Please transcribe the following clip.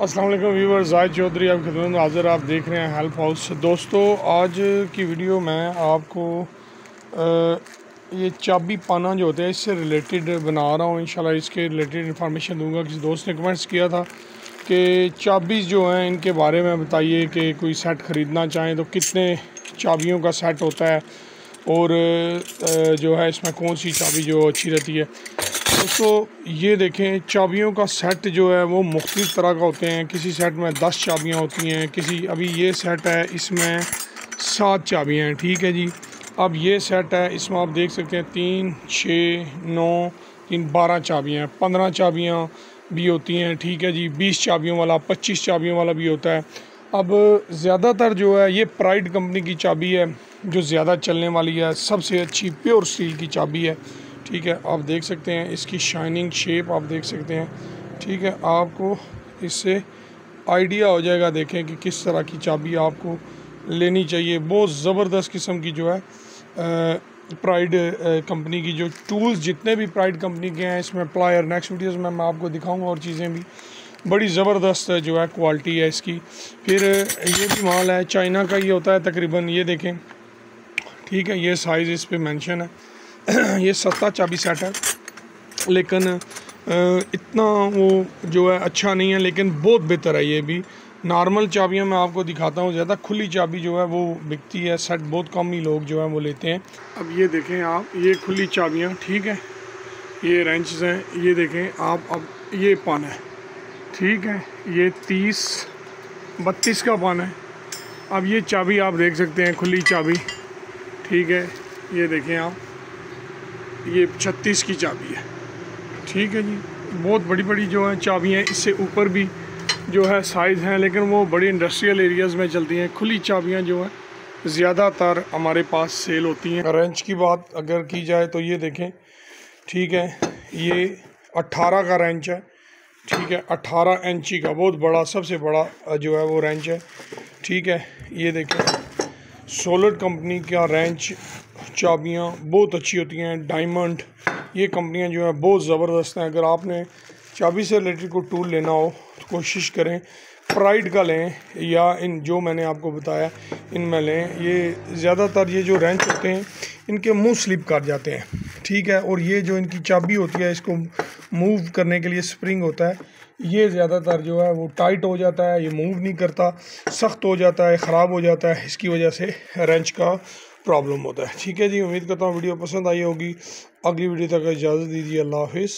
अस्सलाम वालेकुम व्यूअर्स, जाहिद चौधरी आप खिदमत में हाज़िर। आप देख रहे हैं हेल्प हाउस। दोस्तों, आज की वीडियो में आपको ये चाबी पाना जो होता है इससे रिलेटेड बना रहा हूँ। इंशाल्लाह इसके रिलेटेड इन्फॉर्मेशन दूंगा। किसी दोस्त ने कमेंट्स किया था कि चाबीज़ जो हैं इनके बारे में बताइए कि कोई सेट ख़रीदना चाहें तो कितने चाबियों का सेट होता है और जो है इसमें कौन सी चाबी जो अच्छी रहती है। दोस्तों ये देखें, चाबियों का सेट जो है वो मुख्तलिफ़ तरह का होते हैं। किसी सेट में 10 चाबियाँ होती हैं, किसी अभी ये सेट है इसमें 7 चाबियाँ हैं। ठीक है जी। अब ये सेट है, इसमें आप देख सकते हैं 3, 6, 9, 3, 12 चाबियाँ, 15 चाबियाँ भी होती हैं। ठीक है जी। 20 चाबियों वाला, 25 चाबियों वाला भी होता है। अब ज़्यादातर जो है ये प्राइड कंपनी की चाबी है जो ज़्यादा चलने वाली है, सबसे अच्छी प्योर स्टील की चाबी है। ठीक है, आप देख सकते हैं इसकी शाइनिंग शेप आप देख सकते हैं। ठीक है, आपको इससे आइडिया हो जाएगा देखें कि किस तरह की चाबी आपको लेनी चाहिए। बहुत ज़बरदस्त किस्म की जो है प्राइड कंपनी की जो टूल्स जितने भी प्राइड कंपनी के हैं, इसमें प्लायर नेक्स्ट वीडियोस में मैं आपको दिखाऊंगा और चीज़ें भी बड़ी ज़बरदस्त जो है क्वालिटी है इसकी। फिर ये भी माल है, चाइना का ये होता है तकरीबन, ये देखें। ठीक है, ये साइज़ इस पे मेंशन है। ये सस्ता चाबी सेट है लेकिन इतना वो जो है अच्छा नहीं है, लेकिन बहुत बेहतर है। ये भी नॉर्मल चाबियां मैं आपको दिखाता हूँ, ज़्यादा खुली चाबी जो है वो बिकती है, सेट बहुत कम ही लोग जो है वो लेते हैं। अब ये देखें आप, ये खुली चाबियां। ठीक है, ये रेंचेस हैं, ये देखें आप। अब ये पान है, ठीक है, ये 30-32 का पान है। अब ये चाबी आप देख सकते हैं, खुली चाबी। ठीक है, ये देखें आप, ये 36 की चाबी है। ठीक है जी। बहुत बड़ी बड़ी जो है चाबी हैं, इससे ऊपर भी जो है साइज़ हैं, लेकिन वो बड़ी इंडस्ट्रियल एरियाज़ में चलती हैं। खुली चाबियां जो हैं ज़्यादातर हमारे पास सेल होती हैं। रेंच की बात अगर की जाए तो ये देखें। ठीक है, ये 18 का रेंच है। ठीक है, 18 इंची का बहुत बड़ा, सबसे बड़ा जो है वो रेंच है। ठीक है, ये देखें, सोलर कंपनी का रेंच चाबियां बहुत अच्छी होती हैं। डायमंड, ये कंपनियां जो है बहुत ज़बरदस्त हैं। अगर आपने चाबी से रिलेटेड कोई टूल लेना हो तो कोशिश करें प्राइड का लें या इन जो मैंने आपको बताया इनमें लें। ये ज़्यादातर ये जो रेंच होते हैं इनके मुंह स्लिप कर जाते हैं। ठीक है, और ये जो इनकी चाबी होती है इसको मूव करने के लिए स्प्रिंग होता है, ये ज़्यादातर जो है वो टाइट हो जाता है, ये मूव नहीं करता, सख्त हो जाता है, ख़राब हो जाता है। इसकी वजह से रेंच का प्रॉब्लम होता है। ठीक है जी, उम्मीद करता हूँ वीडियो पसंद आई होगी। अगली वीडियो तक इजाज़त दीजिए। अल्लाह हाफिज़।